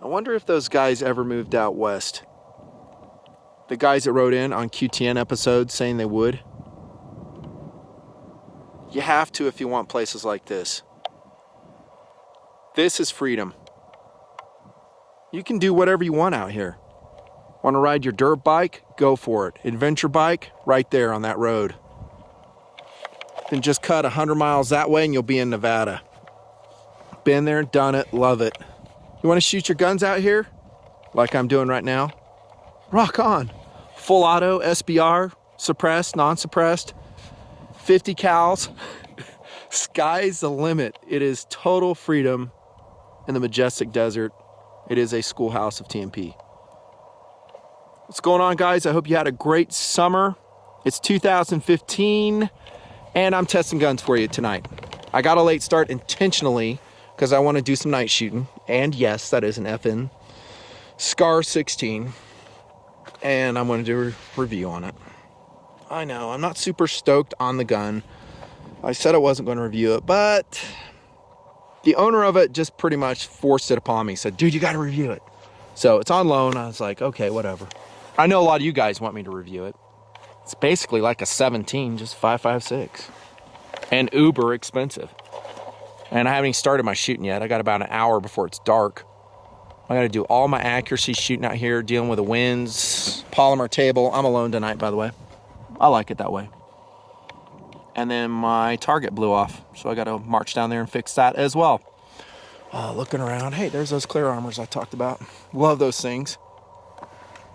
I wonder if those guys ever moved out west. The guys that wrote in on QTN episodes saying they would. You have to if you want places like this. This is freedom. You can do whatever you want out here. Want to ride your dirt bike? Go for it. Adventure bike? Right there on that road. Then just cut 100 miles that way and you'll be in Nevada. Been there, done it, love it. You want to shoot your guns out here? Like I'm doing right now? Rock on. Full auto, SBR, suppressed, non-suppressed, 50 cals. Sky's the limit. It is total freedom in the majestic desert. It is a schoolhouse of TNP. What's going on, guys? I hope you had a great summer. It's 2015, and I'm testing guns for you tonight. I got a late start intentionally because I want to do some night shooting. And yes, that is an FN Scar 16. And I'm going to do a review on it. I know, I'm not super stoked on the gun. I said I wasn't going to review it, but the owner of it just pretty much forced it upon me. Said, dude, you got to review it. So it's on loan. I was like, okay, whatever. I know a lot of you guys want me to review it. It's basically like a 17, just 5.56. And uber expensive. And I haven't even started my shooting yet. I got about an hour before it's dark. I got to do all my accuracy shooting out here, dealing with the winds, polymer table. I'm alone tonight, by the way. I like it that way. And then my target blew off, so I got to march down there and fix that as well. Looking around, hey, there's those clear armors I talked about. Love those things.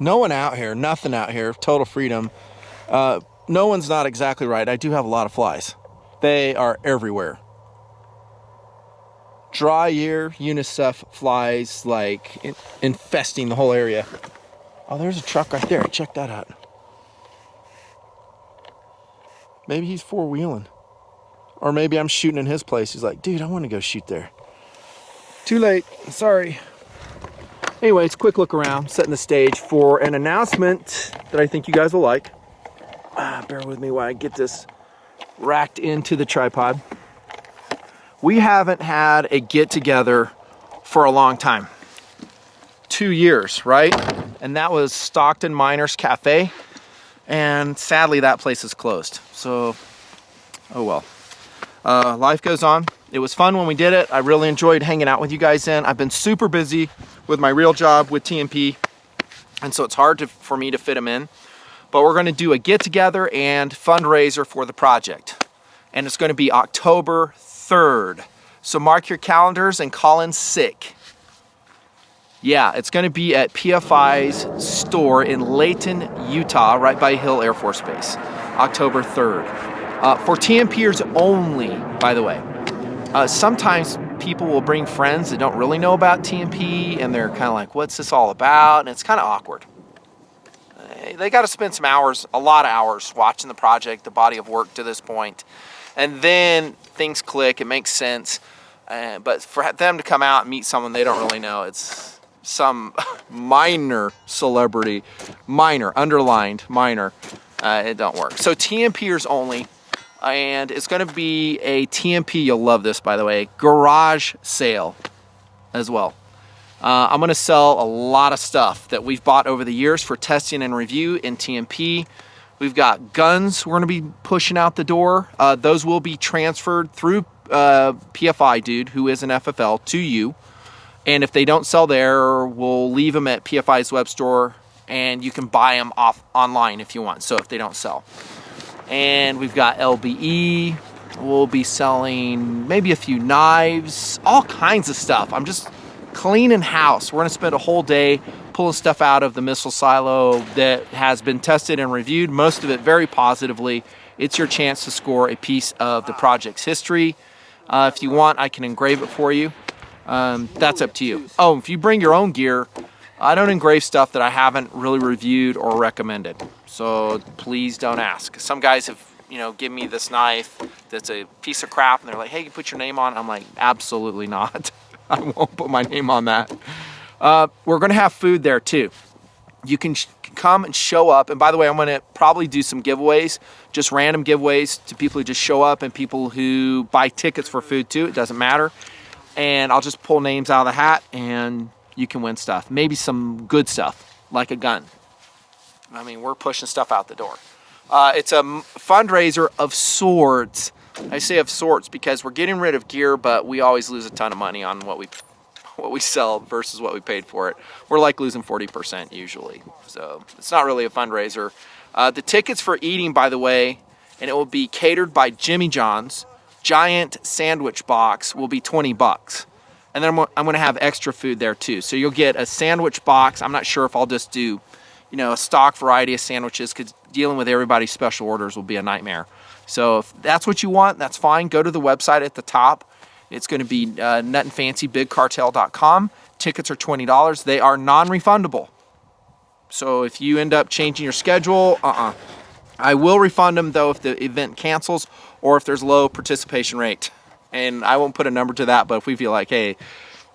No one out here, nothing out here, total freedom. No one's not exactly right. I do have a lot of flies. They are everywhere. Dry year, UNICEF flies like infesting the whole area. Oh, there's a truck right there. Check that out. Maybe he's four-wheeling. Or maybe I'm shooting in his place. He's like, dude, I want to go shoot there. Too late. Sorry. Anyways, quick look around, setting the stage for an announcement that I think you guys will like. Bear with me while I get this racked into the tripod. We haven't had a get-together for a long time. 2 years, right? And that was Stockton Miners Cafe. And sadly, that place is closed. So, oh well. Life goes on. It was fun when we did it. I really enjoyed hanging out with you guys then. I've been super busy with my real job with TNP. And so it's hard for me to fit them in. But we're going to do a get-together and fundraiser for the project. And it's going to be October 3rd. So mark your calendars and call in sick. Yeah, it's going to be at PFI's store in Layton, Utah, right by Hill Air Force Base, October 3rd. For TNPers only, by the way. Sometimes people will bring friends that don't really know about TNP, and they're kind of like, what's this all about? And it's kind of awkward. They got to spend some hours, a lot of hours, watching the project, the body of work to this point. And then things click, it makes sense. But for them to come out and meet someone they don't really know, it's some minor celebrity, minor, underlined, minor, it don't work. So TNPers only, and it's going to be a TNP, you'll love this by the way, garage sale as well. I'm going to sell a lot of stuff that we've bought over the years for testing and review in TNP. We've got guns we're going to be pushing out the door. Those will be transferred through PFI dude, who is an FFL, to you. And if they don't sell there, we'll leave them at PFI's web store, and you can buy them off online if you want, so if they don't sell. And we've got LBE. We'll be selling maybe a few knives, all kinds of stuff. I'm just cleaning house. We're going to spend a whole day pulling stuff out of the missile silo that has been tested and reviewed, most of it very positively. It's your chance to score a piece of the project's history. If you want, I can engrave it for you. That's up to you. Oh, if you bring your own gear, I don't engrave stuff that I haven't really reviewed or recommended. So please don't ask. Some guys have, given me this knife that's a piece of crap, and they're like, hey, you put your name on it. I'm like, absolutely not. I won't put my name on that. We're going to have food there too. You can come and show up. And by the way, I'm going to probably do some giveaways, just random giveaways to people who just show up and people who buy tickets for food too. It doesn't matter. And I'll just pull names out of the hat, and you can win stuff. Maybe some good stuff, like a gun. I mean, we're pushing stuff out the door. It's a fundraiser of sorts. I say of sorts because we're getting rid of gear, but we always lose a ton of money on what we sell versus what we paid for it. We're like losing 40% usually. So it's not really a fundraiser. The tickets for eating, by the way, and it will be catered by Jimmy John's, giant sandwich box will be $20. And then I'm going to have extra food there too. So you'll get a sandwich box. I'm not sure if I'll just do, a stock variety of sandwiches, because dealing with everybody's special orders will be a nightmare. So if that's what you want, that's fine. Go to the website at the top. It's going to be nutnfancybigcartel.com. Tickets are $20. They are non-refundable. So if you end up changing your schedule, I will refund them though if the event cancels or if there's low participation rate. And I won't put a number to that, but if we feel like, hey,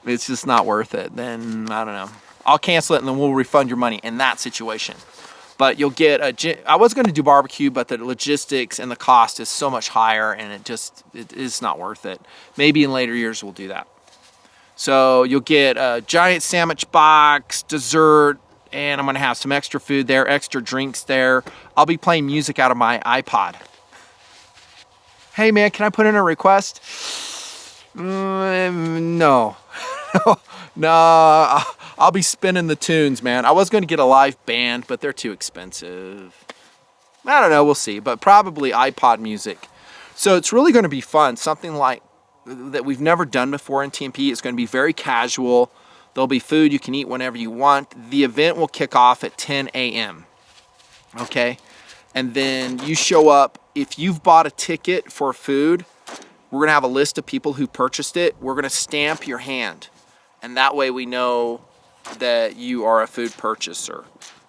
it's just not worth it, then I don't know. I'll cancel it and then we'll refund your money in that situation. But you'll get I was going to do barbecue, but the logistics and the cost is so much higher, and it is not worth it. Maybe in later years we'll do that. So you'll get a giant sandwich box, dessert, and I'm going to have some extra food there, extra drinks there. I'll be playing music out of my iPod. Hey man, can I put in a request? No. No, I'll be spinning the tunes, man. I was going to get a live band, but they're too expensive. I don't know, we'll see, but probably iPod music. So it's really going to be fun, something like that we've never done before in TNP. It's going to be very casual. There'll be food you can eat whenever you want. The event will kick off at 10 a.m. Okay? And then you show up. If you've bought a ticket for food, we're going to have a list of people who purchased it. We're going to stamp your hand. And that way we know that you are a food purchaser.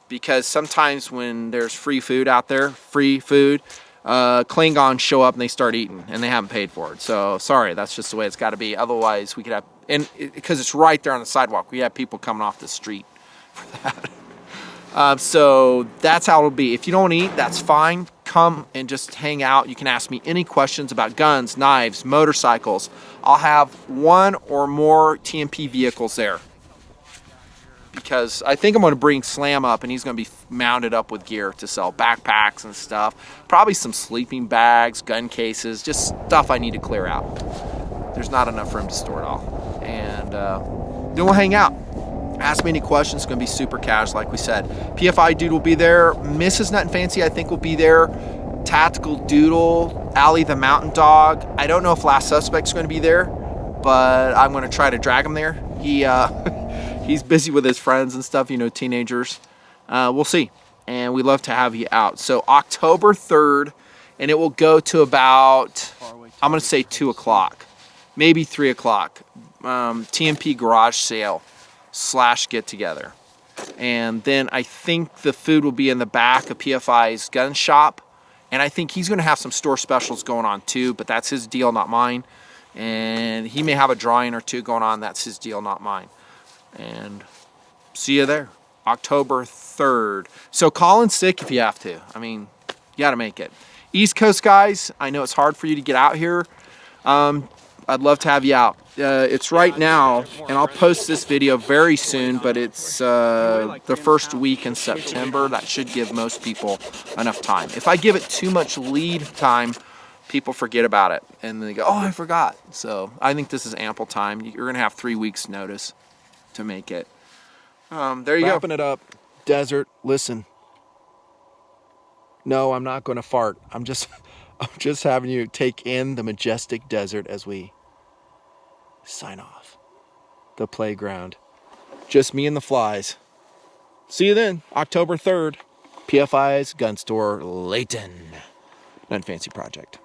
Because sometimes when there's free food out there, Klingons show up and they start eating and they haven't paid for it. So sorry, that's just the way it's got to be. Otherwise we could have, and because it's right there on the sidewalk, we have people coming off the street for that. So that's how it'll be. If you don't eat, that's fine. Come and just hang out. You can ask me any questions about guns, knives, motorcycles. I'll have one or more TNP vehicles there, because I think I'm going to bring Slam up and he's going to be mounted up with gear to sell backpacks and stuff. Probably some sleeping bags, gun cases, just stuff I need to clear out. There's not enough room to store it all. And then we'll hang out. Ask me any questions. It's going to be super casual, like we said. PFI Dude will be there. Mrs. Nutnfancy, I think, will be there. Tactical Doodle, Allie the Mountain Dog. I don't know if Last Suspect's going to be there, but I'm going to try to drag him there. He's busy with his friends and stuff, teenagers. We'll see. And we'd love to have you out. So October 3rd, and it will go to about, I'm going to say 2 o'clock, maybe 3 o'clock. TNP garage sale / get together. And then I think the food will be in the back of PFI's gun shop. And I think he's going to have some store specials going on too, but that's his deal, not mine. And he may have a drawing or two going on. That's his deal, not mine. And see you there, October 3rd. So call in sick if you have to. I mean, you got to make it. East Coast guys, I know it's hard for you to get out here. I'd love to have you out. It's right now, and I'll post this video very soon, but it's the first week in September. That should give most people enough time. If I give it too much lead time, people forget about it, and they go, oh, I forgot. So I think this is ample time. You're going to have 3 weeks notice to make it. There you go. Wrapping it up. Desert, listen. No, I'm not going to fart. I'm just having you take in the majestic desert as we sign off. The playground. Just me and the flies. See you then, October 3rd. PFI's Gun Store, Layton. Non-Fancy Project.